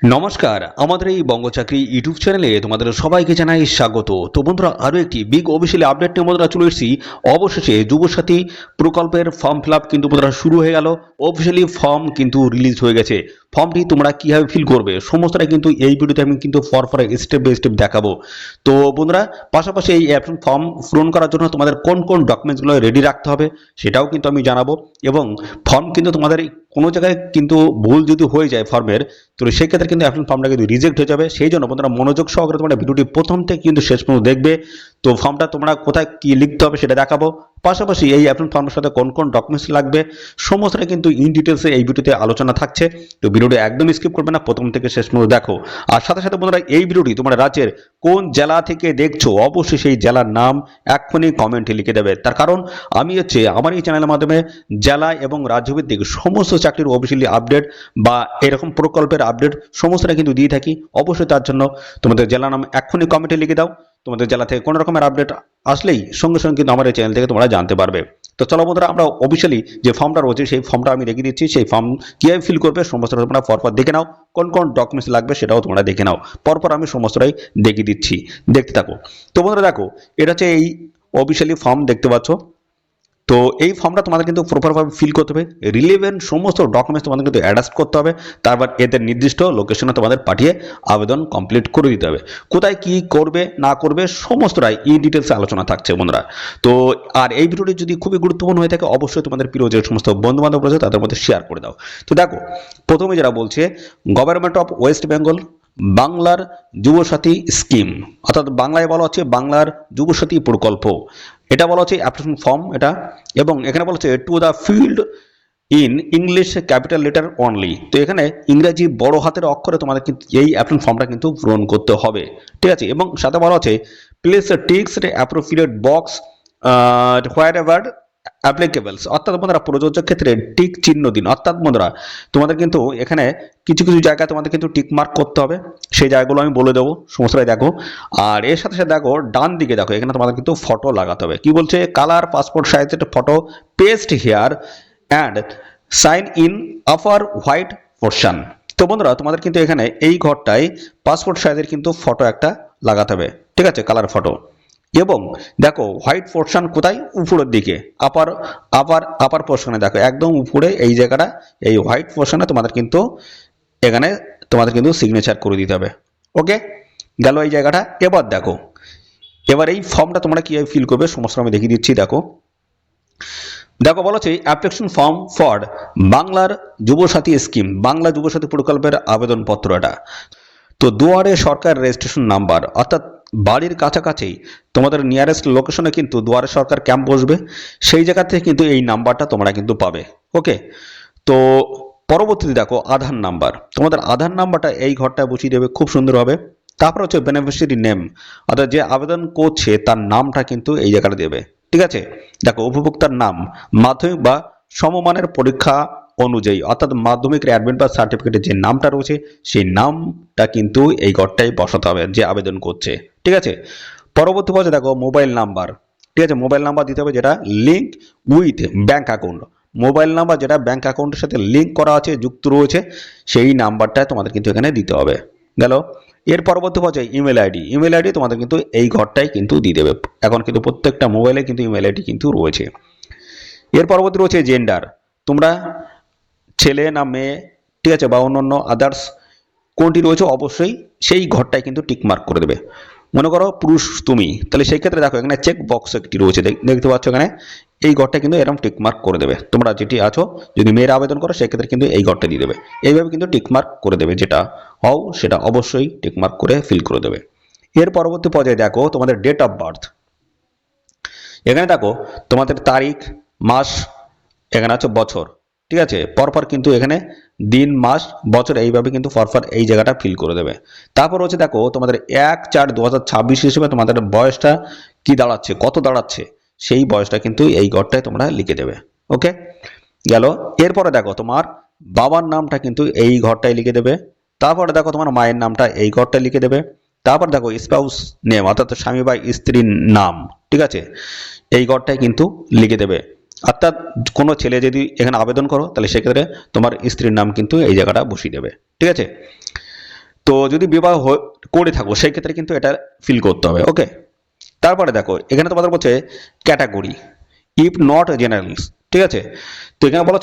নমস্কার, আমাদের এই বঙ্গচাকরি ইউটিউব চ্যানেলে তোমাদের সবাইকে জানাই স্বাগত। তো বন্ধুরা, আরও একটি বিগ অফিসিয়ালি আপডেট নিয়ে বন্ধুরা চলে এসেছি। অবশেষে যুবসাথী প্রকল্পের ফর্ম ফিল আপ কিন্তু বন্ধুরা শুরু হয়ে গেল। অফিসিয়ালি ফর্ম কিন্তু রিলিজ হয়ে গেছে। ফর্মটি তোমরা কীভাবে ফিল করবে সমস্তটা কিন্তু এই ভিডিওতে আমি কিন্তু পর স্টেপ বাই স্টেপ দেখাবো। তো বন্ধুরা, পাশাপাশি এই ফর্ম পূরণ করার জন্য তোমাদের কোন কোন ডকুমেন্টসগুলো রেডি রাখতে হবে সেটাও কিন্তু আমি জানাবো। এবং ফর্ম কিন্তু তোমাদের কোনো জায়গায় কিন্তু ভুল যদি হয়ে যায় ফর্মের, তো সেক্ষেত্রে কিন্তু অ্যাপ্লিকেশন ফর্মটা কিন্তু রিজেক্ট হয়ে যাবে। সেই জন্য বন্ধুরা মনোযোগ সহকারে তোমরা ভিডিওটি প্রথম থেকে কিন্তু শেষ পর্যন্ত দেখবে। তো ফর্মটা তোমরা কোথায় কি লিখতে হবে সেটা দেখাবো। পাশাপাশি এই অ্যাপ্লিকেশন ফর্মের সাথে কোন কোন ডকুমেন্টস লাগবে সমস্তটা কিন্তু ইন ডিটেলসে এই ভিডিওতে আলোচনা থাকছে। তো ভিডিওটি একদম স্কিপ করবে না, প্রথম থেকে শেষ পর্যন্ত দেখো। আর সাথে সাথে বন্ধুরা, এই ভিডিওটি তোমরা রাজ্যের কোন জেলা থেকে দেখছো অবশ্যই সেই জেলার নাম এক্ষুনি কমেন্টে লিখে দেবে। তার কারণ আমি আমার এই চ্যানেলের মাধ্যমে জেলা এবং রাজ্যভিত্তিক সমস্ত চাকরির অফিসিয়ালি আপডেট বা এরকম প্রকল্পের আপডেট সমস্তটা কিন্তু দিয়ে থাকি। অবশ্যই তার জন্য তোমাদের জেলার নাম এক্ষুনি কমেন্টে লিখে দাও। তোমাদের জেলা থেকে কোনো রকমের আপডেট আসলেই সঙ্গে সঙ্গে কিন্তু আমার এই চ্যানেল থেকে তোমরা জানতে পারবে। তো চলো বন্ধুরা, আমরা অফিসিয়ালি যে ফর্মটা রয়েছে সেই ফর্মটা আমি দেখিয়ে দিচ্ছি। সেই ফর্ম কীভাবে ফিল করবে সমস্তটা তোমরা পরপর দেখে নাও। কোন কোন ডকুমেন্টস লাগবে সেটাও তোমরা দেখে নাও। পরপর আমি সমস্তটাই দেখিয়ে দিচ্ছি, দেখতে থাকো। তো বন্ধুরা দেখো, এটা হচ্ছে এই অফিসিয়ালি ফর্ম দেখতে পাচ্ছ। তো এই ফর্মটা তোমাদের কিন্তু প্রপারভাবে ফিল করতে হবে। রিলেভেন্ট সমস্ত ডকুমেন্টস তোমাদের কিন্তু অ্যাডাস্ট করতে হবে। তারপর এদের নির্দিষ্ট লোকেশনে তোমাদের পাঠিয়ে আবেদন কমপ্লিট করে দিতে হবে। কোথায় কি করবে না করবে সমস্তটাই ইন ডিটেলসে আলোচনা থাকছে বন্ধুরা। তো আর এই ভিডিওটি যদি খুবই গুরুত্বপূর্ণ হয়ে থাকে অবশ্যই তোমাদের প্রিয় যে সমস্ত বন্ধু বান্ধব রয়েছে তাদের মধ্যে শেয়ার করে দাও। তো দেখো, প্রথমে যারা বলছে গভর্নমেন্ট অফ ওয়েস্ট বেঙ্গল বাংলার যুবসাথী স্কিম, অর্থাৎ বাংলায় বলা হচ্ছে বাংলার যুবসাথী প্রকল্প। এটা বলা হচ্ছে অ্যাপ্লিকেশন ফর্ম এটা। এবং এখানে বলা হচ্ছে to the field in English capital letter only. তো এখানে ইংরেজি বড় হাতের অক্ষরে তোমাদের কিন্তু এই অ্যাপ্লিকেশন ফর্মটা কিন্তু পূরণ করতে হবে, ঠিক আছে। এবং সাথে বলা হচ্ছে প্লেস টিক্স অ্যাপ্রোপ্রিয়েট বক্স হোয়ার এভার অ্যাপ্লিকেবলস, অর্থাৎ বন্ধুরা প্রযোজ্য ক্ষেত্রে টিক চিহ্ন দিন। অর্থাৎ বন্ধুরা তোমাদের কিন্তু এখানে কিছু কিছু জায়গায় তোমাদের কিন্তু টিক মার্ক করতে হবে, সেই জায়গাগুলো আমি বলে দেবো সমস্তটাই দেখো। আর এর সাথে সাথে দেখো ডান দিকে দেখো, এখানে তোমাদের কিন্তু ফটো লাগাতে হবে। কি বলছে, কালার পাসপোর্ট সাইজের photo paste here and sign in upper white portion. তো বন্ধুরা তোমাদের কিন্তু এখানে এই ঘরটায় পাসপোর্ট সাইজের কিন্তু ফটো একটা লাগাতে হবে, ঠিক আছে, কালার ফটো। এবং দেখো হোয়াইট পোর্শন কোথায়, উপরের দিকে আপার আপার আপার পোর্শনে দেখো একদম উপরে এই জায়গাটা, এই হোয়াইট পোর্শনে তোমাদের কিন্তু এখানে তোমাদের কিন্তু সিগনেচার করে দিতে হবে। ওকে, গেল এই জায়গাটা। এবার দেখো, এবার এই ফর্মটা তোমরা কিভাবে ফিল করবে সমস্ত আমি দেখিয়ে দিচ্ছি। দেখো দেখো বলা হচ্ছে অ্যাপ্লিকেশন ফর্ম ফর বাংলার যুবসাথী স্কিম, বাংলা যুবসাথী প্রকল্পের আবেদনপত্র এটা। তো দুয়ারে সরকার রেজিস্ট্রেশন নাম্বার, অর্থাৎ বাড়ির কাছাকাছি তোমাদের নিয়ারেস্ট লোকেশনে কিন্তু দুয়ারে সরকার ক্যাম্প বসবে, সেই জায়গা থেকে কিন্তু এই নাম্বারটা তোমরা কিন্তু পাবে। ওকে, তো পরবর্তীতে দেখো আধার নাম্বার, তোমাদের আধার নাম্বারটা এই ঘরটায় বসিয়ে দেবে খুব সুন্দরভাবে। তারপর হচ্ছে বেনিফিশিয়ারি নেম, অর্থাৎ যে আবেদন করছে তার নামটা কিন্তু এই জায়গাটা দেবে, ঠিক আছে। দেখো উপভোক্তার নাম মাধ্যমিক বা সমমানের পরীক্ষা অনুযায়ী, অর্থাৎ মাধ্যমিকের অ্যাডমিট বা সার্টিফিকেটের যে নামটা রয়েছে সেই নামটা কিন্তু এই ঘরটায় বসাতে হবে যে আবেদন করছে, ঠিক আছে। পরবর্তী পর্যায়ে দেখো মোবাইল নাম্বার, ঠিক আছে, মোবাইল নাম্বার দিতে হবে যেটা link with bank account, mobile number যেটা ব্যাঙ্ক অ্যাকাউন্টের সাথে লিঙ্ক করা আছে যুক্ত রয়েছে সেই নাম্বারটা তোমাদের কিন্তু এখানে দিতে হবে। গেল, এর পরবর্তী পর্যায়ে ইমেল আইডি, ইমেল আইডি তোমাদের কিন্তু এই ঘরটাই কিন্তু দিয়ে দেবে। এখন কিন্তু প্রত্যেকটা মোবাইলে কিন্তু ইমেল আইডি কিন্তু রয়েছে। এর পরবর্তী রয়েছে জেন্ডার, তোমরা ছেলে না মেয়ে, ঠিক আছে, বা অন্যান্য আদার্স কোনটি রয়েছে অবশ্যই সেই ঘরটায় কিন্তু টিক মার্ক করে দেবে। মনে করো পুরুষ তুমি, তাহলে সেই ক্ষেত্রে দেখো এখানে চেক বক্স একটি রয়েছে, দেখতে পাচ্ছ এখানে এই ঘরটা কিন্তু এরকম টিক মার্ক করে দেবে। তোমরা যেটি আছো যদি মেয়েরা আবেদন করো সেক্ষেত্রে কিন্তু এই ঘরটা দিয়ে দেবে। এইভাবে কিন্তু টিক মার্ক করে দেবে, যেটা হও সেটা অবশ্যই টিক মার্ক করে ফিল করে দেবে। এর পরবর্তী পর্যায়ে দেখো তোমাদের ডেট অফ বার্থ, এখানে দেখো তোমাদের তারিখ মাস, এখানে আছে বছর, ঠিক আছে, পরপর কিন্তু এখানে দিন মাস বছর এইভাবে কিন্তু পরপর এই জায়গাটা ফিল করে দেবে। তারপর হচ্ছে দেখো তোমাদের 1/4/2026 হিসেবে তোমাদের বয়সটা কি দাঁড়াচ্ছে, কত দাঁড়াচ্ছে সেই বয়সটা কিন্তু এই ঘরটায় তোমরা লিখে দেবে। ওকে, গেল। এরপরে দেখো তোমার বাবার নামটা কিন্তু এই ঘরটায় লিখে দেবে। তারপরে দেখো তোমার মায়ের নামটা এই ঘরটায় লিখে দেবে। তারপর দেখো স্পাউস নেম, অর্থাৎ স্বামী বা স্ত্রীর নাম, ঠিক আছে, এই ঘরটায় কিন্তু লিখে দেবে। অর্থাৎ কোনো ছেলে যদি এখানে আবেদন করো তাহলে সেক্ষেত্রে তোমার স্ত্রীর নাম কিন্তু এই জায়গাটা বসিয়ে দেবে, ঠিক আছে। তো যদি বিবাহ করে থাকো সেই ক্ষেত্রে কিন্তু এটা ফিল করতে হবে। ওকে, তারপরে দেখো এখানে তোমাদের বলছে ক্যাটাগরি ইফ নট জেনারেলস, ঠিক আছে। তো এখানে বলা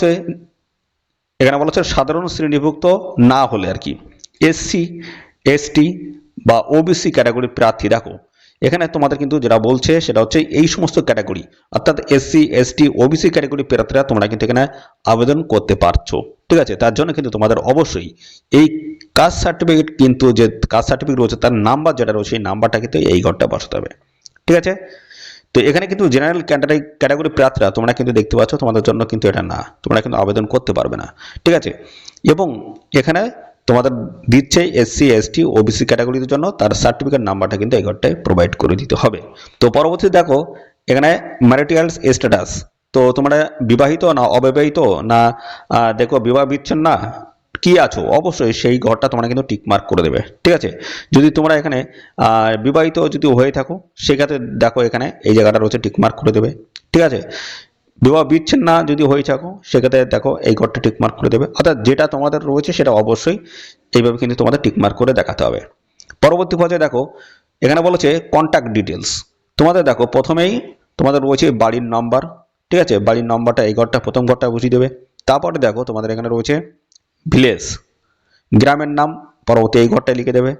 হচ্ছে সাধারণ শ্রেণীভুক্ত না হলে আর কি এসসি এসটি বা ওবিসি ক্যাটাগরির প্রার্থী। দেখো এখানে তোমাদের কিন্তু যেটা বলছে সেটা হচ্ছে এই সমস্ত ক্যাটাগরি অর্থাৎ এসসি এসটি ওবিসি ক্যাটাগরি প্রার্থীরা তোমরা কিন্তু এখানে আবেদন করতে পারছো, ঠিক আছে। তার জন্য কিন্তু তোমাদের অবশ্যই এই কাস্ট সার্টিফিকেট, কিন্তু যে কাস্ট সার্টিফিকেট রয়েছে তার নাম্বার যেটা রয়েছে সেই নাম্বারটা কিন্তু এই ঘরটা বসাতে হবে, ঠিক আছে। তো এখানে কিন্তু জেনারেল ক্যাটাগরি প্রার্থীরা তোমরা কিন্তু দেখতে পাচ্ছ তোমাদের জন্য কিন্তু এটা না, তোমরা কিন্তু আবেদন করতে পারবে না, ঠিক আছে। এবং এখানে তোমাদের দিচ্ছে এসসি এসটি ওবিসি ক্যাটাগরির জন্য তার সার্টিফিকেট নাম্বারটা কিন্তু এই ঘরটায় প্রোভাইড করে দিতে হবে। তো পরবর্তী দেখো এখানে ম্যারিটাল স্ট্যাটাস, তো তোমরা বিবাহিত না অবিবাহিত না দেখো বিবাহ বিচ্ছেন্ন না কি আছো, অবশ্যই সেই ঘরটা তোমরা কিন্তু টিক মার্ক করে দেবে, ঠিক আছে। যদি তোমরা এখানে বিবাহিত যদি হয়ে থাকো সেক্ষেত্রে দেখো এখানে এই জায়গাটা রয়েছে টিক মার্ক করে দেবে, ঠিক আছে। বিবাহ বিচ্ছিন্ন না যদি হয়ে থাকো সেক্ষেত্রে দেখো এই ঘরটা টিক মার্ক করে দেবে, অর্থাৎ যেটা তোমাদের রয়েছে সেটা অবশ্যই এইভাবে কিন্তু তোমাদের টিক মার্ক করে দেখাতে হবে। পরবর্তী পর্যায়ে দেখো এখানে বলেছে কন্ট্যাক্ট ডিটেলস, তোমাদের দেখো প্রথমেই তোমাদের রয়েছে বাড়ির নাম্বার, ঠিক আছে। বাড়ির নাম্বারটা এই ঘরটা প্রথম ঘরটা বসিয়ে দেবে। তারপরে দেখো তোমাদের এখানে রয়েছে ভিলেজ, গ্রামের নাম পরবর্তী এই ঘরটায় লিখে দেবে।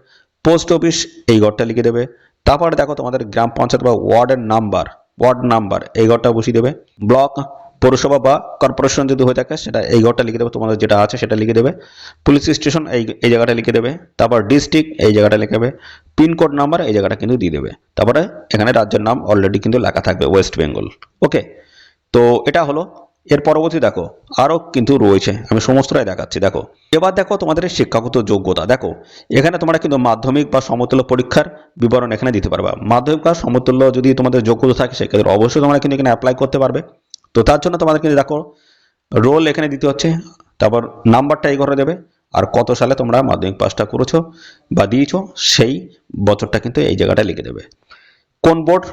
পোস্ট অফিস এই ঘরটা লিখে দেবে। তারপরে দেখো তোমাদের গ্রাম পঞ্চায়েত বা ওয়ার্ড নাম্বার এই ঘরটা বসিয়ে দেবে। ব্লক পৌরসভা বা কর্পোরেশন যদি হয়ে থাকে সেটা এই ঘরটা লিখে দেবে, তোমাদের যেটা আছে সেটা লিখে দেবে। পুলিশ স্টেশন এই জায়গাটা লিখে দেবে। তারপর ডিস্ট্রিক্ট এই জায়গাটা লিখে দেবে। পিনকোড নাম্বার এই জায়গাটা কিন্তু দিয়ে দেবে। তারপরে এখানে রাজ্যের নাম অলরেডি কিন্তু লেখা থাকবে ওয়েস্ট বেঙ্গল। ওকে, তো এটা হলো। এর পরবর্তী দেখো আরও কিন্তু রয়েছে, আমি সমস্তটাই দেখাচ্ছি। দেখো এবার দেখো তোমাদের শিক্ষাগত যোগ্যতা, দেখো এখানে তোমরা কিন্তু মাধ্যমিক বা সমতুল্য পরীক্ষার বিবরণ এখানে দিতে পারবে। মাধ্যমিক বা সমতুল্য যদি তোমাদের যোগ্যতা থাকে সেক্ষেত্রে অবশ্যই তোমরা কিন্তু এখানে অ্যাপ্লাই করতে পারবে। তো তার জন্য তোমাদের কিন্তু দেখো রোল এখানে দিতে হচ্ছে, তারপর নাম্বারটা এই ঘরে দেবে, আর কত সালে তোমরা মাধ্যমিক পাসটা করেছো বা দিয়েছো সেই বছরটা কিন্তু এই জায়গাটা লিখে দেবে। কোন বোর্ড,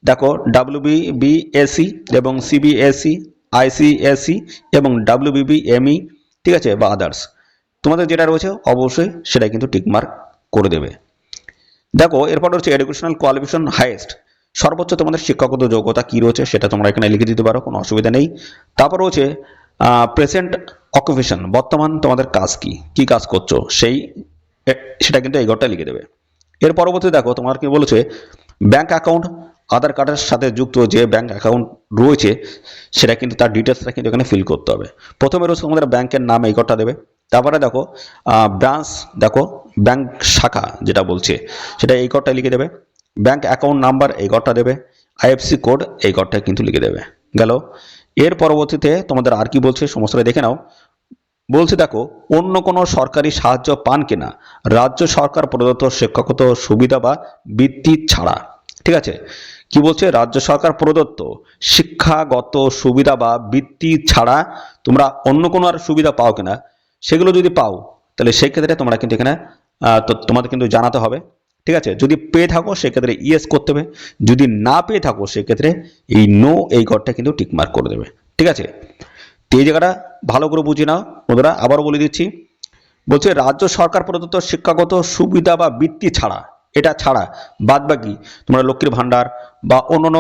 দেখো WBBSE এবং CBSE ICSE এবং WBBME, ঠিক আছে, বা আদার্স তোমাদের যেটা রয়েছে অবশ্যই সেটা কিন্তু টিকমার্ক করে দেবে। দেখো এরপর হচ্ছে এডুকেশনাল কোয়ালিফিকেশন হাইয়েস্ট, সর্বোচ্চ তোমাদের শিক্ষাগত যোগ্যতা কি রয়েছে সেটা তোমরা এখানে লিখে দিতে পারো, কোনো অসুবিধা নেই। তারপর রয়েছে প্রেজেন্ট অকুপেশন, বর্তমান তোমাদের কাজ কি কাজ করছো সেটা কিন্তু এই ঘরটা লিখে দেবে। এর পরবর্তী দেখো তোমার কি বলেছে ব্যাংক অ্যাকাউন্ট, আধার কার্ডের সাথে যুক্ত যে ব্যাংক অ্যাকাউন্ট রয়েছে সেটা কিন্তু তার ডিটেলসটা কিন্তু এখানে ফিল করতে হবে। প্রথমে রয়েছে তোমাদের ব্যাংকের নাম এই ঘরটা দেবে। তারপরে দেখো ব্রাঞ্চ, দেখো ব্যাংক শাখা যেটা বলছে সেটা এই ঘরটা লিখে দেবে। ব্যাংক অ্যাকাউন্ট নাম্বার এই ঘরটা দেবে। IFSC কোড এই ঘরটা কিন্তু লিখে দেবে। গেল। এর পরবর্তীতে তোমাদের আর কি বলছে সমস্তটা দেখে নাও। বলছে দেখো অন্য কোনো সরকারি সাহায্য পান কিনা রাজ্য সরকার প্রদত্ত শিক্ষাগত সুবিধা বা বৃত্তি ছাড়া, ঠিক আছে। কি বলছে রাজ্য সরকার প্রদত্ত শিক্ষাগত সুবিধা বা বৃত্তি ছাড়া তোমরা অন্য কোনো আর সুবিধা পাও কিনা, সেগুলো যদি পাও তাহলে সেক্ষেত্রে তোমরা কিন্তু এখানে তোমাদের কিন্তু জানাতে হবে, ঠিক আছে। যদি পেয়ে থাকো সেক্ষেত্রে ইয়েস করতে হবে, যদি না পেয়ে থাকো সেক্ষেত্রে এই নো এই ঘরটা কিন্তু টিকমার্ক করে দেবে, ঠিক আছে। তো এই জায়গাটা ভালো করে বুঝে নাও বন্ধুরা, আবারও বলে দিচ্ছি। বলছে রাজ্য সরকার প্রদত্ত শিক্ষাগত সুবিধা বা বৃত্তি ছাড়া, এটা ছাড়া বাদ বাকি তোমরা লক্ষ্মীর ভাণ্ডার বা অন্যান্য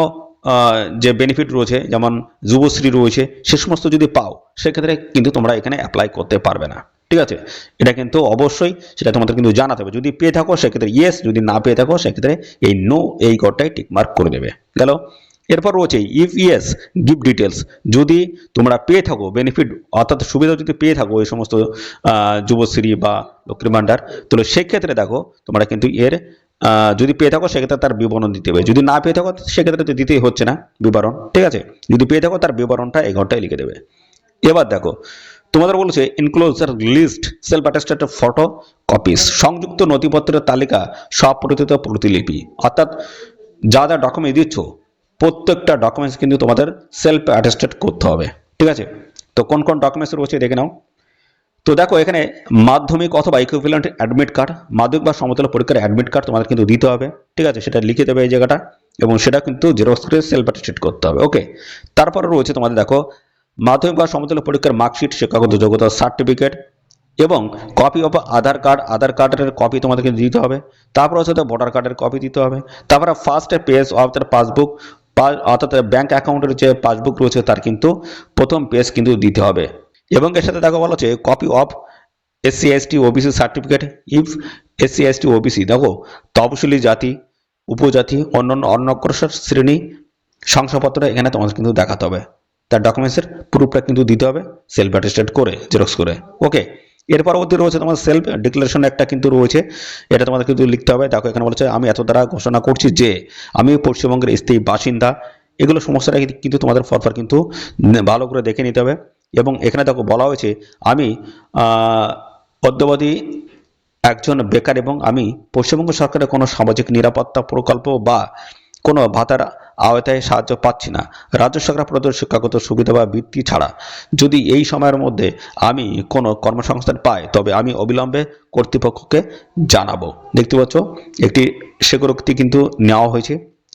যে বেনিফিট রয়েছে যেমন যুবশ্রী রয়েছে সে সমস্ত যদি পাও সেক্ষেত্রে কিন্তু তোমরা এখানে অ্যাপ্লাই করতে পারবে না, ঠিক আছে। এটা কিন্তু অবশ্যই সেটা তোমাদের কিন্তু জানাতে হবে। যদি পেয়ে থাকো সেক্ষেত্রে ইয়েস, যদি না পেয়ে থাকো সেক্ষেত্রে এই নো এই ঘরটাই টিকমার্ক করে দেবে। গেল। এরপর রয়েছে ইফ ইয়েস গিভ ডিটেলস, যদি তোমরা পেয়ে থাকো বেনিফিট অর্থাৎ সুবিধা যদি পেয়ে থাকো এই সমস্ত যুবশ্রী বা লক্ষ্মীর ভাণ্ডার, তাহলে সেক্ষেত্রে দেখো তোমরা কিন্তু এর যদি পেয়ে থাকো সেক্ষেত্রে তার বিবরণ দিতে হবে। যদি না পেয়ে থাকো সেক্ষেত্রে তো দিতেই হচ্ছে না বিবরণ, ঠিক আছে। যদি পেয়ে থাকো তার বিবরণটা এই ঘরটায় লিখে দেবে। এবার দেখো তোমাদের বলেছে enclosure list self attested photo copies, সংযুক্ত নথিপত্রের তালিকা স্বপ্রতিত প্রতিলিপি, অর্থাৎ যা যা ডকুমেন্ট দিচ্ছ প্রত্যেকটা ডকুমেন্টস কিন্তু তোমাদের সেলফ অ্যাটেস্টেড করতে হবে, ঠিক আছে। তো কোন কোন ডকুমেন্টস রয়েছে দেখে নাও। তো দেখো এখানে মাধ্যমিক অথবা ইকুইভ্যালেন্ট অ্যাডমিট কার্ড, মাধ্যমিক বা সমতুল্য পরীক্ষার অ্যাডমিট কার্ড তোমাদের কিন্তু দিতে হবে, ঠিক আছে। সেটা লিখে দেবে এই জায়গাটা এবং সেটা কিন্তু জেরক্স করে সেলফ অ্যাটেস্টেড করতে হবে। ওকে, তারপরে রয়েছে তোমাদের দেখো মাধ্যমিক বা সমতুল্য পরীক্ষার মার্কশিট, শিক্ষাগত যোগ্যতা সার্টিফিকেট, এবং কপি অফ আধার কার্ডের কপি তোমাদেরকে দিতে হবে। তারপর হচ্ছে ভোটার কার্ডের কপি দিতে হবে। তারপরে ফার্স্ট পেজ অফ তার পাসবুক, অর্থাৎ ব্যাংক অ্যাকাউন্টের যে পাসবুক রয়েছে তার কিন্তু প্রথম পেজ কিন্তু দিতে হবে। এবং এর সাথে দেখো বলা হচ্ছে copy of SC ST OBC certificate if SC ST OBC, দেখো তপশিলি জাতি, উপজাতি, অন্যান্য অনগ্রসর শ্রেণী শংসাপত্র এখানে তোমাদের কিন্তু দেখাতে হবে। তার ডকুমেন্টসের প্রুফটা কিন্তু দিতে হবে সেলফ অ্যাটেস্টেড করে, জেরক্স করে। ওকে, এর পরবর্তী রয়েছে তোমার সেলফ ডিক্লারেশন একটা কিন্তু রয়েছে, এটা তোমাদের কিন্তু লিখতে হবে। দেখো এখানে বলেছে আমি এত দ্বারা ঘোষণা করছি যে আমি পশ্চিমবঙ্গের স্থায়ী বাসিন্দা, এগুলো সমস্তটা কিন্তু তোমাদের ফরফর কিন্তু ভালো করে দেখে নিতে হবে। এবং এখানে দেখো বলা হয়েছে আমি অদ্যাবধি একজন বেকার এবং আমি পশ্চিমবঙ্গ সরকারের কোনো সামাজিক নিরাপত্তা প্রকল্প বা কোনো ভাতার আওতায় সাহায্য পাচ্ছি না, রাজ্য সরকার প্রদত্ত শিক্ষাগত সুবিধা বা বৃত্তি ছাড়া। যদি এই সময়ের মধ্যে আমি কোনো কর্মসংস্থান পাই তবে আমি অবিলম্বে কর্তৃপক্ষকে জানাবো। দেখতে পাচ্ছ একটি স্বীকারোক্তি কিন্তু নেওয়া হয়েছে।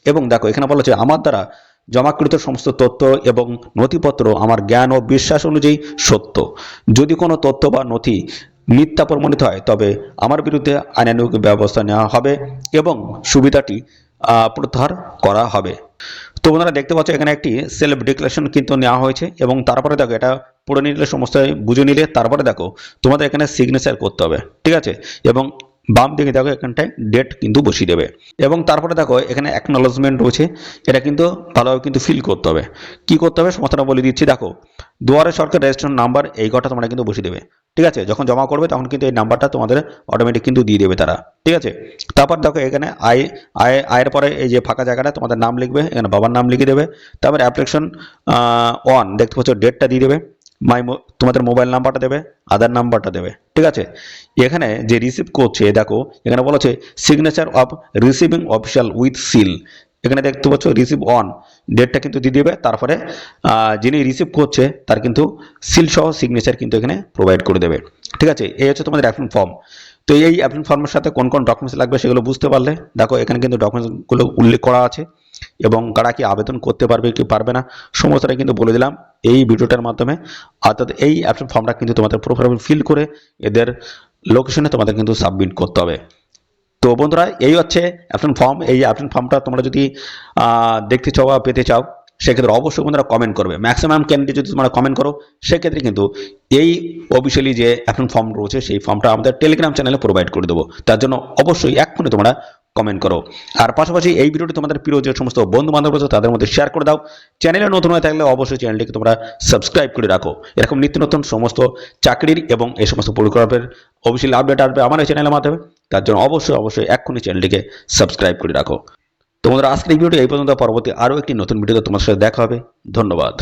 এবং দেখো এখানে বলা হচ্ছে আমার দ্বারা জমাকৃত সমস্ত তথ্য এবং নথিপত্র আমার জ্ঞান ও বিশ্বাস অনুযায়ী সত্য। যদি কোনো তথ্য বা নথি মিথ্যা প্রমাণিত হয় তবে আমার বিরুদ্ধে আইনানুগ ব্যবস্থা নেওয়া হবে এবং সুবিধাটি প্রত্যাহার করা হবে। তো বন্ধুরা দেখতে পাচ্ছ এখানে একটি সেলফ ডিক্লারেশন কিন্তু নেওয়া হয়েছে। এবং তারপরে দেখো এটা পড়ে নিলে সমস্ত বুঝে নিলে তারপরে দেখো তোমাদের এখানে সিগনেচার করতে হবে, ঠিক আছে। এবং বাম দিকে দেখো এখানটায় ডেট কিন্তু বসিয়ে দেবে। এবং তারপরে দেখো এখানে অ্যাকনলেজমেন্ট রয়েছে, এটা কিন্তু ভালোভাবে কিন্তু ফিল করতে হবে। কি করতে হবে সমস্তটা বলে দিচ্ছি। দেখো দুয়ারে সরকার রেজিস্ট্রেশন নাম্বার এই কটা তোমরা কিন্তু বসিয়ে দেবে, ঠিক আছে। যখন জমা করবে তখন কিন্তু এই নাম্বারটা তোমাদের অটোমেটিক কিন্তু দিয়ে দেবে তারা, ঠিক আছে। তারপর দেখো এখানে আয়ের পরে এই যে ফাঁকা জায়গাটা তোমাদের নাম লিখবে, এখানে বাবার নাম লিখে দেবে। তারপর অ্যাপ্লিকেশন অন দেখতে পাচ্ছ ডেটটা দিয়ে দেবে, তোমাদের মোবাইল নাম্বারটা দেবে, আধার নাম্বারটা দেবে, ঠিক আছে। এখানে যে রিসিভ করছে দেখো এখানে বলা হচ্ছে signature of receiving official with seal, এখানে দেখতে পাচ্ছ রিসিভ অন ডেটটা কিন্তু দিয়ে দেবে। তারপরে যিনি রিসিভ করছে তার কিন্তু সিল সহ সিগনেচার কিন্তু এখানে প্রোভাইড করে দেবে, ঠিক আছে। এই হচ্ছে তোমাদের অ্যাপ্লিকেশন ফর্ম। তো এই অ্যাপ্লিকেশন ফর্মের সাথে কোন কোন ডকুমেন্টস লাগবে সেগুলো বুঝতে পারলে দেখো এখানে কিন্তু ডকুমেন্টসগুলো উল্লেখ করা আছে এবং কারা কি আবেদন করতে পারবে কি পারবে না সমস্তটা কিন্তু বলে দিলাম এই ভিডিওটার মাধ্যমে। অর্থাৎ এই অ্যাপ্লিকেশন ফর্মটা কিন্তু তোমাদের প্রপারলি ফিল করে এদের লোকেশনে তোমাদের কিন্তু সাবমিট করতে হবে। তো বন্ধুরা এই হচ্ছে অ্যাপ্লিকেশন ফর্ম। এই অ্যাপ্লিকেশন ফর্মটা তোমরা যদি দেখতে চাও বা পেতে চাও সেক্ষেত্রে অবশ্যই বন্ধুরা কমেন্ট করবে। ম্যাক্সিমাম ক্যান্ডিডেট যদি তোমরা কমেন্ট করো সেক্ষেত্রে কিন্তু এই অফিসিয়ালি যে অ্যাপ্লিকেশন ফর্ম রয়েছে সেই ফর্মটা আমাদের টেলিগ্রাম চ্যানেলে প্রোভাইড করে দেবো। তার জন্য অবশ্যই এক্ষুনি তোমরা কমেন্ট করো। আর পাশাপাশি এই ভিডিওটি তোমাদের প্রিয় যে সমস্ত বন্ধু বান্ধব রয়েছে তাদের মধ্যে শেয়ার করে দাও। চ্যানেলে নতুন হয়ে থাকলে অবশ্যই চ্যানেলটিকে তোমরা সাবস্ক্রাইব করে রাখো। এরকম নিত্য নতুন সমস্ত চাকরির এবং এই সমস্ত পরিকল্পনার অবশ্যই আপডেট আসবে আমার এই চ্যানেলের মাধ্যমে। তার জন্য অবশ্যই এক্ষুনি চ্যানেলটিকে সাবস্ক্রাইব করে রাখো। তোমাদের আজকের এই ভিডিওটি এই পর্যন্ত, পরবর্তী আরও একটি নতুন ভিডিওতে তোমার সাথে দেখা হবে। ধন্যবাদ।